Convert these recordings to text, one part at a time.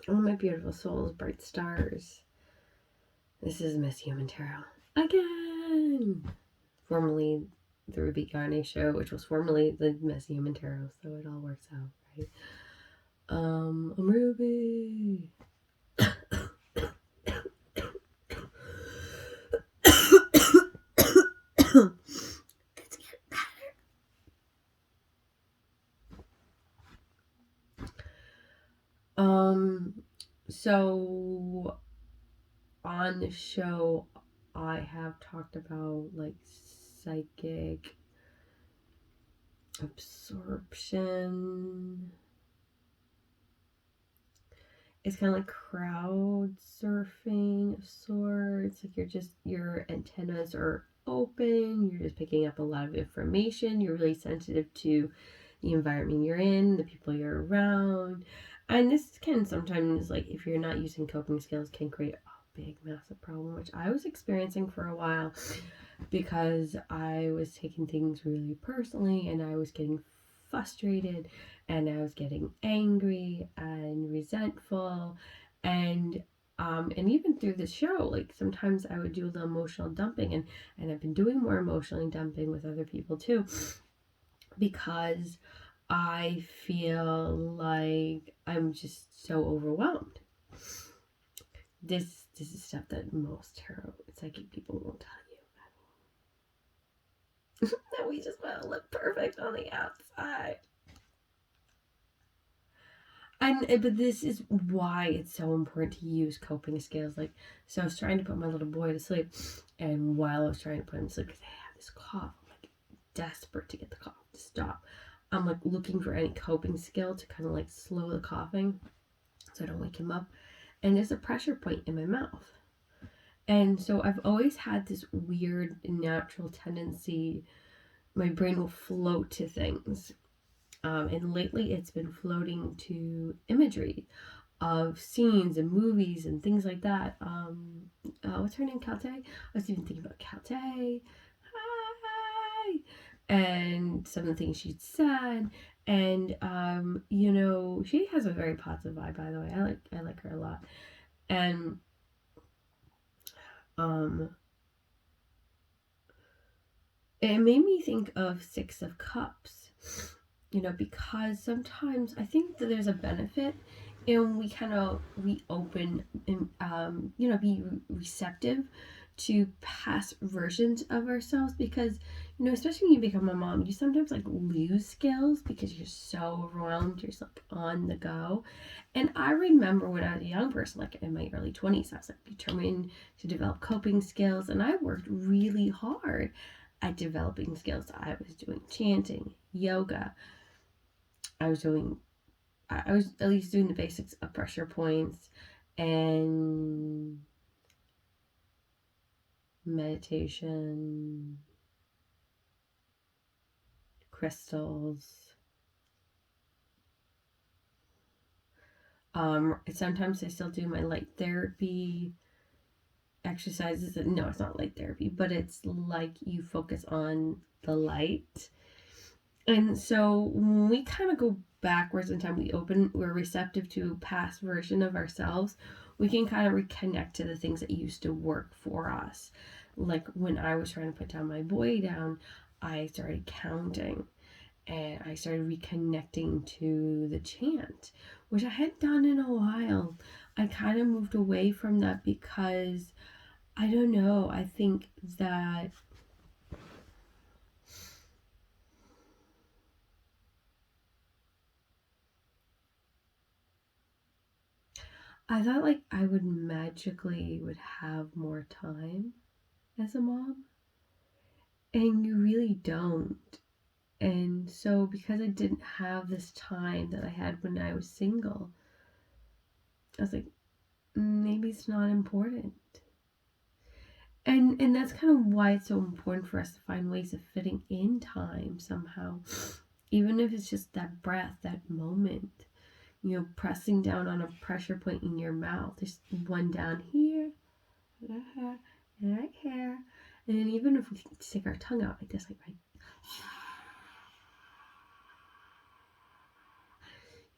Oh, my beautiful souls, bright stars. This is Miss Human Tarot again. Formerly the Ruby Garnet Show, which was formerly the Miss Human Tarot, so it all works out, right? I'm Ruby. Let's get better. So on the show, I have talked about like psychic absorption. It's kind of like crowd surfing of sorts. Like your antennas are open, you're just picking up a lot of information, you're really sensitive to the environment you're in, the people you're around. And this can sometimes, like, if you're not using coping skills, can create a big, massive problem, which I was experiencing for a while because I was taking things really personally and I was getting frustrated and I was getting angry and resentful and even through the show, like sometimes I would do a little emotional dumping and I've been doing more emotional dumping with other people too because I feel like I'm just so overwhelmed. This is stuff that most tarot psychic people won't tell you. That we just want to look perfect on the outside. But this is why it's so important to use coping skills. Like, so I was trying to put my little boy to sleep, and while I was trying to put him to sleep, because I have this cough, I'm like desperate to get the cough to stop. I'm like looking for any coping skill to kind of like slow the coughing, so I don't wake him up. And there's a pressure point in my mouth, and so I've always had this weird natural tendency. My brain will float to things. And lately it's been floating to imagery of scenes and movies and things like that. What's her name? Calte? I was even thinking about Calte. Hi! And some of the things she'd said. And she has a very positive vibe, by the way. I like her a lot. And it made me think of Six of Cups. Because sometimes I think that there's a benefit and we open and be receptive to past versions of ourselves because especially when you become a mom, you sometimes like lose skills because you're so overwhelmed, you're just like on the go. And I remember when I was a young person, like in my early 20s, I was like determined to develop coping skills and I worked really hard at developing skills. I was doing chanting, yoga, I was at least doing the basics of pressure points and meditation, crystals. Sometimes I still do my light therapy exercises. No, it's not light therapy, but it's like you focus on the light. And so when we kind of go backwards in time, we're receptive to a past version of ourselves. We can kind of reconnect to the things that used to work for us. Like when I was trying to put down my boy down, I started counting and I started reconnecting to the chant, which I hadn't done in a while. I kind of moved away from that because I don't know, I think that I thought like I would magically would have more time as a mom, and you really don't. And so because I didn't have this time that I had when I was single, I was like, maybe it's not important. And that's kind of why it's so important for us to find ways of fitting in time somehow, even if it's just that breath, that moment. Pressing down on a pressure point in your mouth. There's one down here, and right here. And then even if we stick our tongue out like this, like right,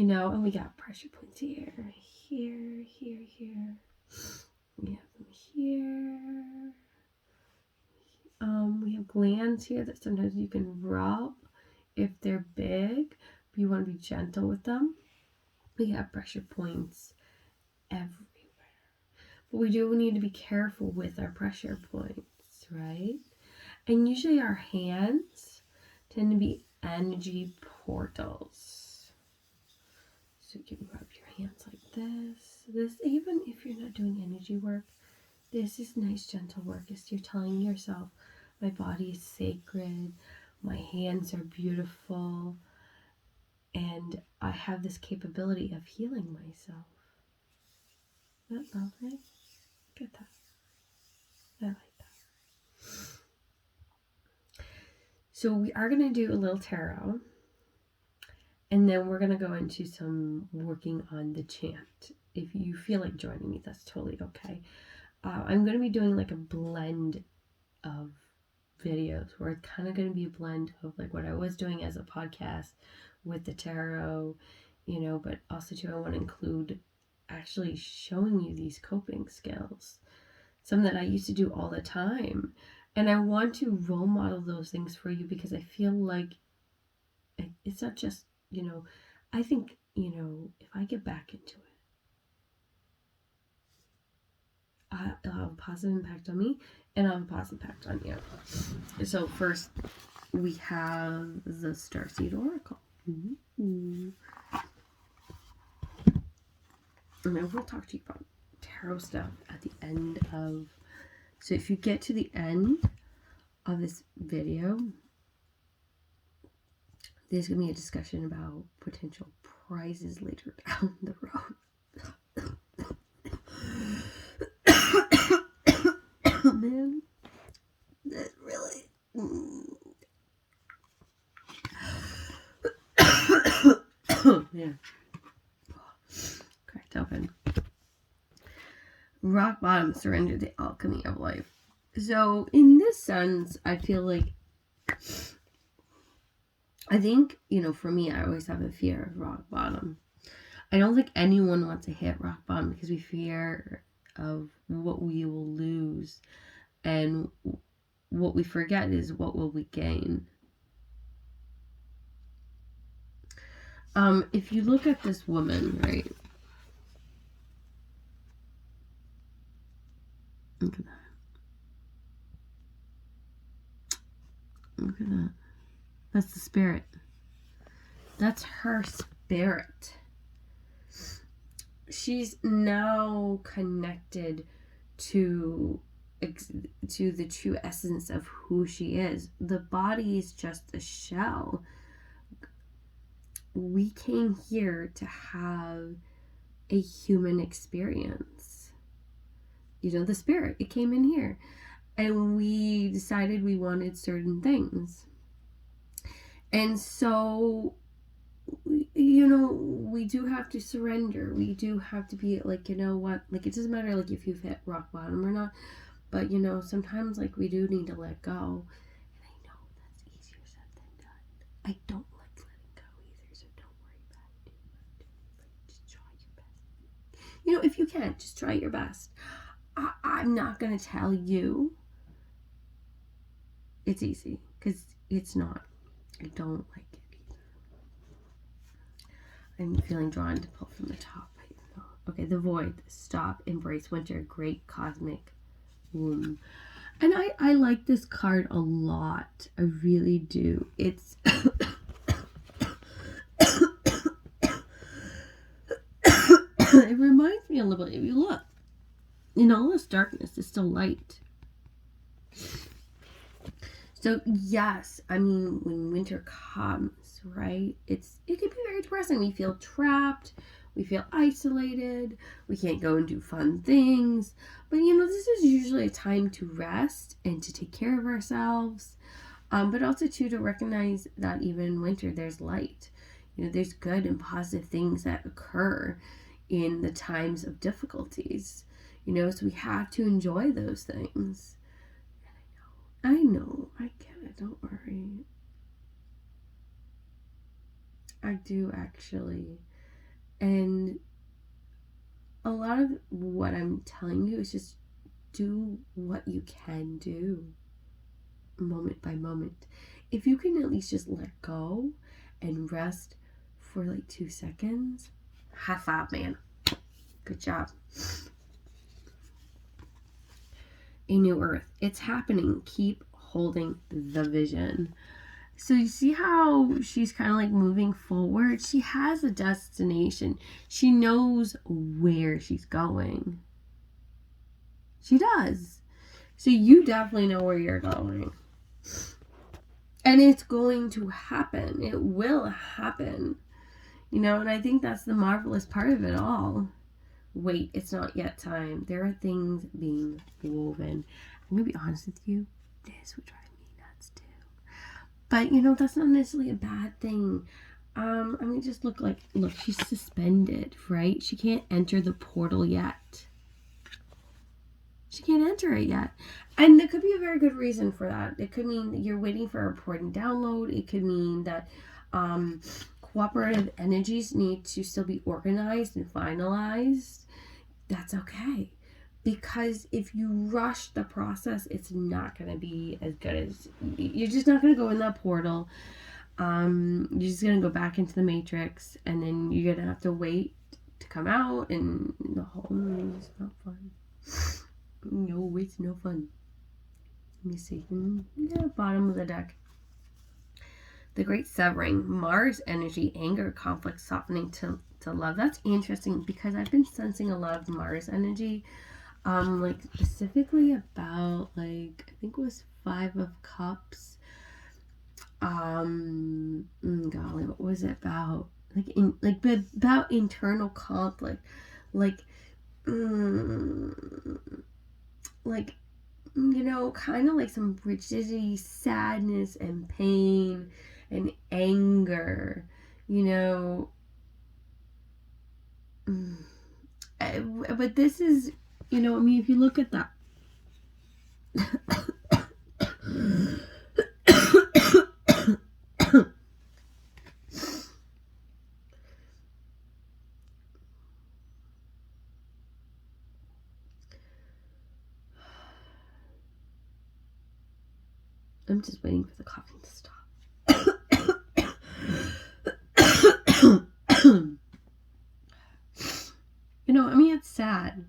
and we got pressure points here. We have them here. We have glands here that sometimes you can rub if they're big, but you want to be gentle with them. We have pressure points everywhere. But we do need to be careful with our pressure points, right? And usually our hands tend to be energy portals. So you can rub your hands like this, even if you're not doing energy work, this is nice, gentle work. It's you're telling yourself, my body is sacred, my hands are beautiful, and I have this capability of healing myself. Isn't that lovely? Look at that. I like that. So we are going to do a little tarot, and then we're going to go into some working on the chant. If you feel like joining me, that's totally okay. I'm going to be doing like a blend of videos where it's kind of going to be a blend of like what I was doing as a podcast with the tarot, but also too I want to include actually showing you these coping skills, some that I used to do all the time. And I want to role model those things for you because I feel like it's not just, I think, if I get back into it, it'll have a positive impact on me and I'll have a positive impact on you. So first we have the Starseed Oracle. And I will talk to you about tarot stuff at the end of, so if you get to the end of this video, there's going to be a discussion about potential prizes later down the road. Man, that really... Yeah. Cracked open. Rock bottom, surrender the alchemy of life. So in this sense, I feel like, I think, for me, I always have a fear of rock bottom. I don't think anyone wants to hit rock bottom because we fear of what we will lose, and what we forget is what will we gain. If you look at this woman, right? Look at that. Look at that. That's the spirit. That's her spirit. She's now connected to the true essence of who she is. The body is just a shell. We came here to have a human experience. The spirit, it came in here. And we decided we wanted certain things. And so, we do have to surrender. We do have to be like, what? Like, it doesn't matter, like, if you've hit rock bottom or not. But, sometimes, like, we do need to let go. And I know that's easier said than done. I don't like letting go either, so don't worry about it. Just try your best. If you can't, just try your best. I'm not going to tell you it's easy, because it's not. I don't like it either. I'm feeling drawn to pull from the top. Okay, the void. Stop, embrace winter, great cosmic womb. And I like this card a lot. I really do. It's it reminds me a little bit, if you look, in all this darkness, there's still light. So yes, when winter comes, right, it can be very depressing. We feel trapped, we feel isolated, we can't go and do fun things. But this is usually a time to rest and to take care of ourselves. But also to recognize that even in winter there's light. There's good and positive things that occur in the times of difficulties. So we have to enjoy those things. I know, I get it, don't worry. I do actually And a lot of what I'm telling you is just do what you can do moment by moment. If you can at least just let go and rest for like 2 seconds, high five, man. Good job. A new earth. It's happening. Keep holding the vision. So you see how she's kind of like moving forward? She has a destination. She knows where she's going. She does. So you definitely know where you're going. And it's going to happen. It will happen. You know, and I think that's the marvelous part of it all. Wait, it's not yet time. There are things being woven. I'm going to be honest with you. This would drive me nuts too. But, you know, that's not necessarily a bad thing. I mean, just look, she's suspended, right? She can't enter the portal yet. She can't enter it yet. And there could be a very good reason for that. It could mean that you're waiting for a important download. It could mean that cooperative energies need to still be organized and finalized. That's okay. Because if you rush the process, it's not going to be as good as... You're just not going to go in that portal. You're just going to go back into the matrix. And then you're going to have to wait to come out. And the whole thing is not fun. No, it's no fun. Let me see. Yeah, bottom of the deck. The Great Severing. Mars energy, anger, conflict, softening to love. That's interesting because I've been sensing a lot of Mars energy. Like specifically about I think it was 5 of Cups. Golly, what was it about? About internal conflict. You know, kind of like some rigidity, sadness, and pain, and anger, you know. But this is, you know, I mean, if you look at that. I'm just waiting for the coughing to stop. You know, I mean, it's sad.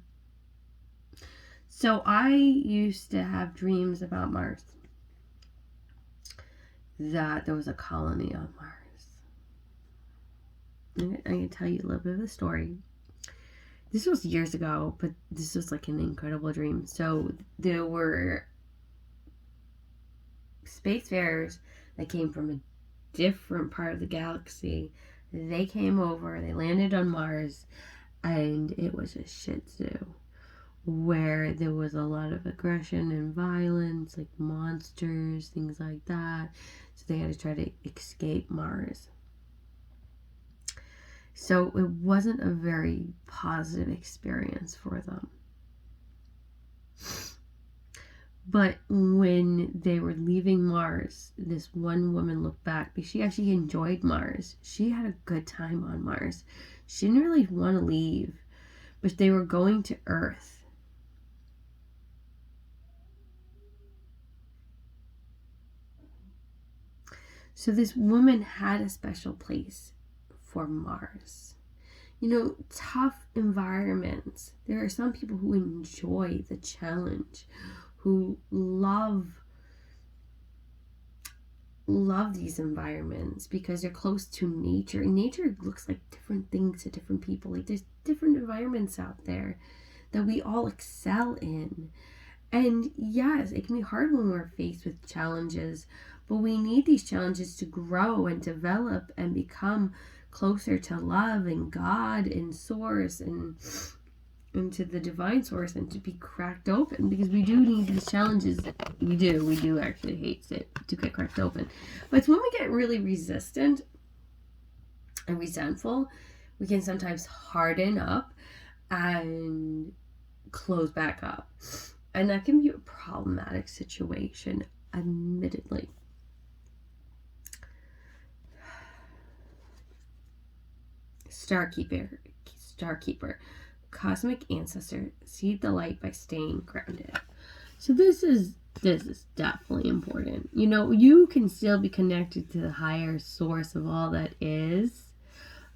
So I used to have dreams about Mars. That there was a colony on Mars. I'm going to tell you a little bit of the story. This was years ago, but this was like an incredible dream. So there were spacefarers that came from a different part of the galaxy. They came over, they landed on Mars, and it was a shit zoo where there was a lot of aggression and violence, like monsters, things like that. So they had to try to escape Mars. So it wasn't a very positive experience for them. But when they were leaving Mars, this one woman looked back because she actually enjoyed Mars. She had a good time on Mars. She didn't really want to leave, but they were going to Earth. So this woman had a special place for Mars. You know, tough environments. There are some people who enjoy the challenge, who love these environments because they're close to nature. And nature looks like different things to different people. Like there's different environments out there that we all excel in. And yes, it can be hard when we're faced with challenges, but we need these challenges to grow and develop and become closer to love and God and source and to the divine source and to be cracked open, because we do need these challenges. We do actually hate it to get cracked open. But it's when we get really resistant and resentful, we can sometimes harden up and close back up. And that can be a problematic situation, admittedly. Starkeeper, cosmic ancestor, seed the light by staying grounded. So this is definitely important. You can still be connected to the higher source of all that is,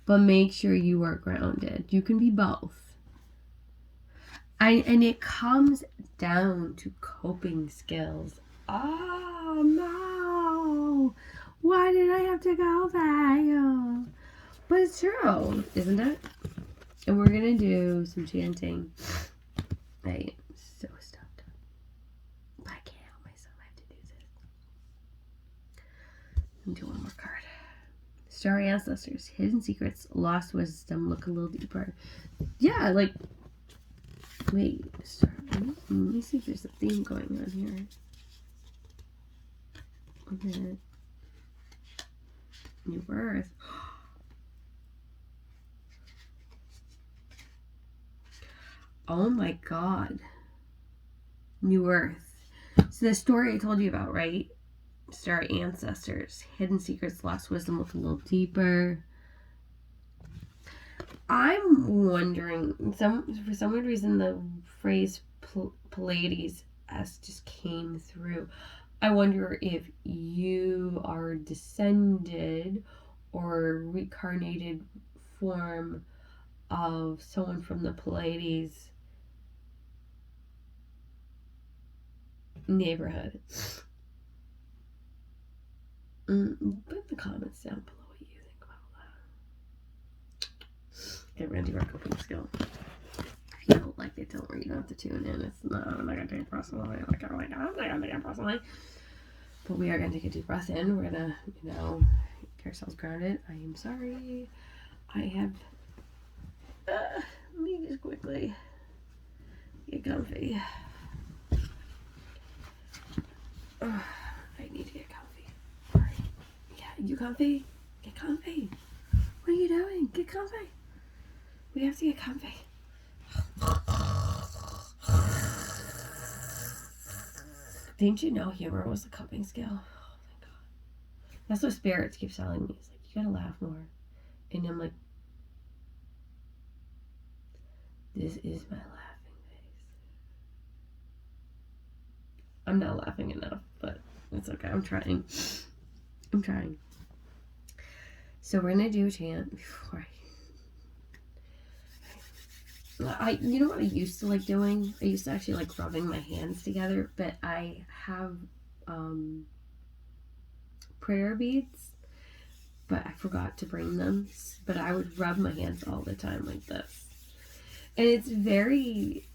but make sure you are grounded. You can be both. And it comes down to coping skills. Oh no! Why did I have to go there? But it's true, isn't it? And we're gonna do some chanting. I am so stuffed. But I can't help myself. I have to do this. And do one more card. Starry ancestors, hidden secrets, lost wisdom. Look a little deeper. Yeah, like. Wait, let me see if there's a theme going on here. Okay. New birth. Oh my god. New Earth. So the story I told you about, right? Star ancestors, hidden secrets, lost wisdom, look a little deeper. I'm wondering, for some weird reason, the phrase Pleiades just came through. I wonder if you are descended or reincarnated form of someone from the Pleiades neighborhood. Put in the comments down below what you think about that. Okay, we're gonna do our coping skill. If you don't like it, don't worry, you don't have to tune in. I'm not gonna take it personally. I'm not gonna take it personally. But we are gonna take a deep breath in. We're gonna, get ourselves grounded. I am sorry. I have. Let me just quickly get comfy. I need to get comfy. Alright. Yeah, you comfy? Get comfy. What are you doing? Get comfy. We have to get comfy. Didn't you know humor was a coping skill? Oh my god. That's what spirits keep telling me. It's like, you gotta laugh more. And I'm like, this is my laughing face. I'm not laughing enough, but it's okay. I'm trying. So we're gonna do a chant before you know what I used to like doing? I used to actually like rubbing my hands together, but I have prayer beads, but I forgot to bring them. But I would rub my hands all the time like this. And it's very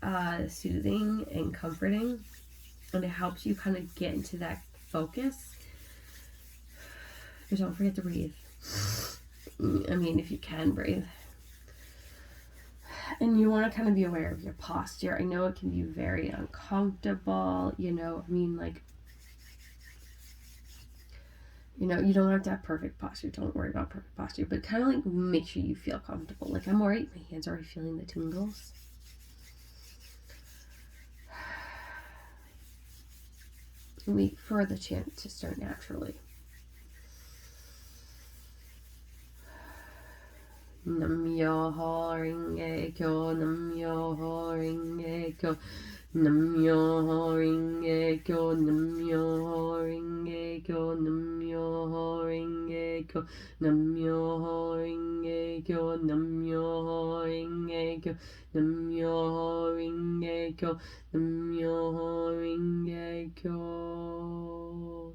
soothing and comforting, and it helps you kind of get into that focus. But don't forget to breathe. I mean, if you can breathe. And you want to kind of be aware of your posture. I know it can be very uncomfortable, you don't have to have perfect posture. Don't worry about perfect posture, but kind of like make sure you feel comfortable. Like I'm already, my hands are already feeling the tingles. Wait for the chant to start naturally. Nam-myoho Renge-kyo, Nam-myoho Renge-kyo, Nam-myoho Renge-kyo, Nam-myoho Renge-kyo, Nam-myoho Renge-kyo, Nam-myoho Renge-kyo, Nam-myoho Renge-kyo, Nam-myoho Renge-kyo, Nam-myoho Renge-kyo.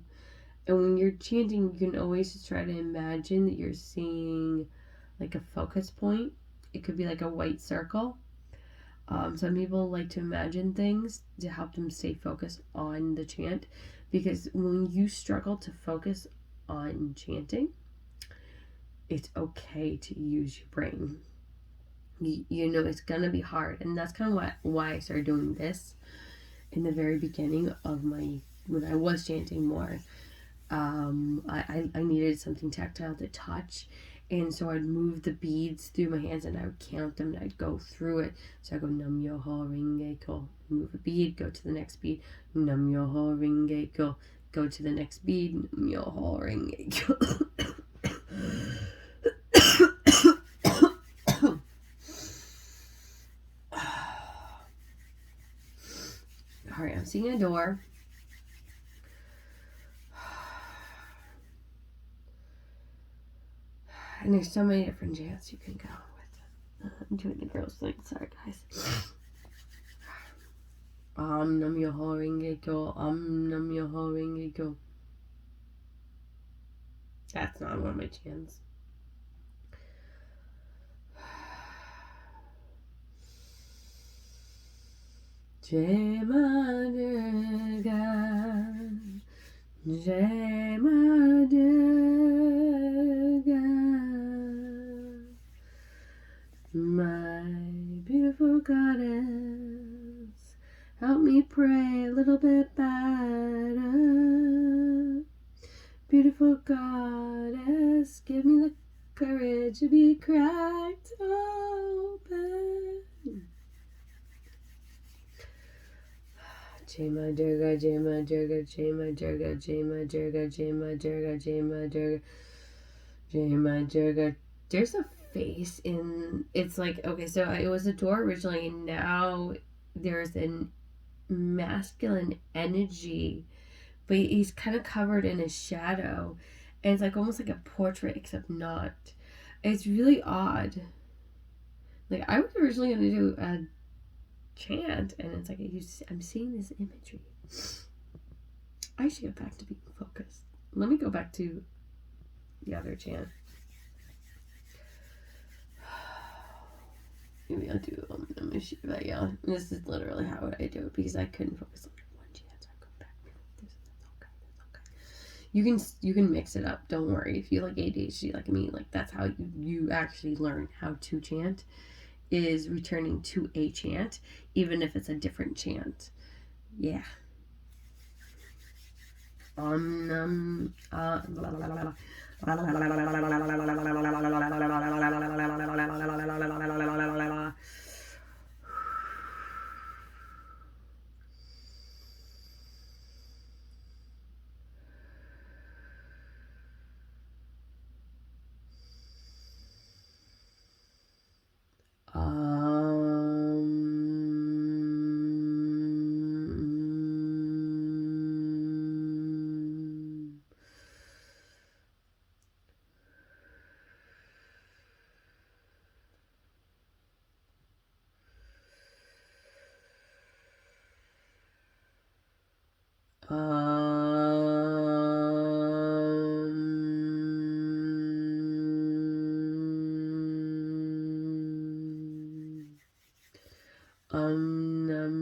And when you're chanting, you can always just try to imagine that you're seeing like a focus point. It could be like a white circle. Some people like to imagine things to help them stay focused on the chant, because when you struggle to focus on chanting, it's okay to use your brain. It's gonna be hard, and that's kind of why I started doing this in the very beginning of when I was chanting more. I needed something tactile to touch. And so I'd move the beads through my hands and I would count them and I'd go through it. So I go Nam-myoho Renge-kyo, move a bead, go to the next bead, Nam-myoho Renge-kyo, go to the next bead, Nam-myoho Renge-kyo. Alright, I'm seeing a door. And there's so many different chants you can go with. I'm doing the gross thing. Sorry, guys. Nam Yoho Renge Kyo. Nam Yoho Renge Kyo. That's not one of my chants. Jai Ma Durga, Jai Ma Durga, my beautiful goddess, help me pray a little bit better. Beautiful goddess, give me the courage to be cracked open. Jai Ma Durga, Jai Ma Durga, Jai Ma Durga, Jai Ma Durga, Jai Ma Durga, Jai Ma Durga, Jai Ma Durga. There's a face in. It's like, okay, so it was a door originally, and now there's a masculine energy, but he's kind of covered in his shadow, and it's like almost like a portrait, except not. It's really odd. Like, I was originally gonna do a chant, and it's like I'm seeing this imagery. I should get back to being focused. Let me go back to the other chant. Maybe I'll do Namah Shivaya. This is literally how I do it because I couldn't focus on one chant, so I go back. That's okay. You can mix it up. Don't worry. If you like ADHD like me, like that's how you actually learn how to chant. Is returning to a chant, even if it's a different chant. Yeah. Nam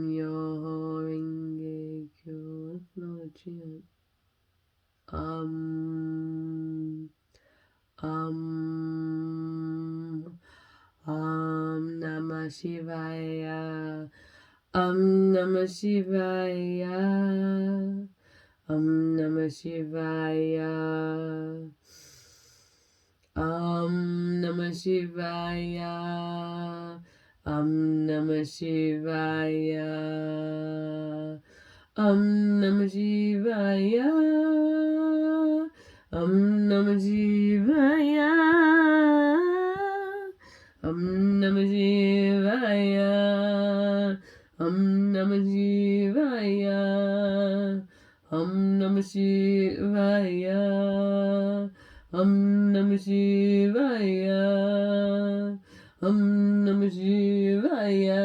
Myoho Renge Kyo. That's not a chant. Namah Shivaya. Namah Shivaya. Namah Shivaya. Namah Shivaya. Namah Shivaya. Namah Shivaya. Namah Shivaya. Namah Shivaya. Namah Shivaya. Namah Shivaya. Namah Shivaya. Namah Shivaya.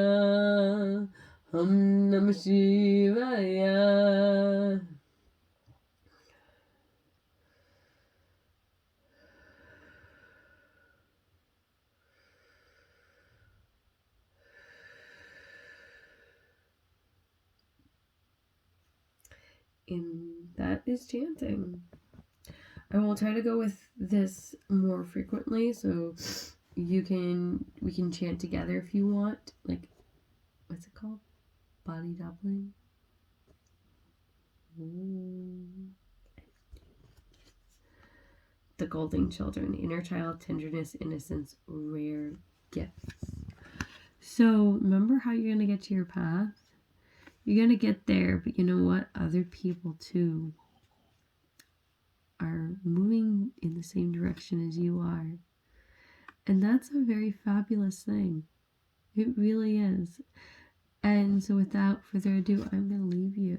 Namah Shivaya. And that is chanting. I will try to go with this more frequently, so we can chant together if you want. Like, what's it called? Body doubling. The golden children, inner child, tenderness, innocence, rare gifts. So remember how you're gonna get to your path? You're gonna get there, but you know what? Other people too are moving in the same direction as you are. And that's a very fabulous thing. It really is. And so without further ado, I'm going to leave you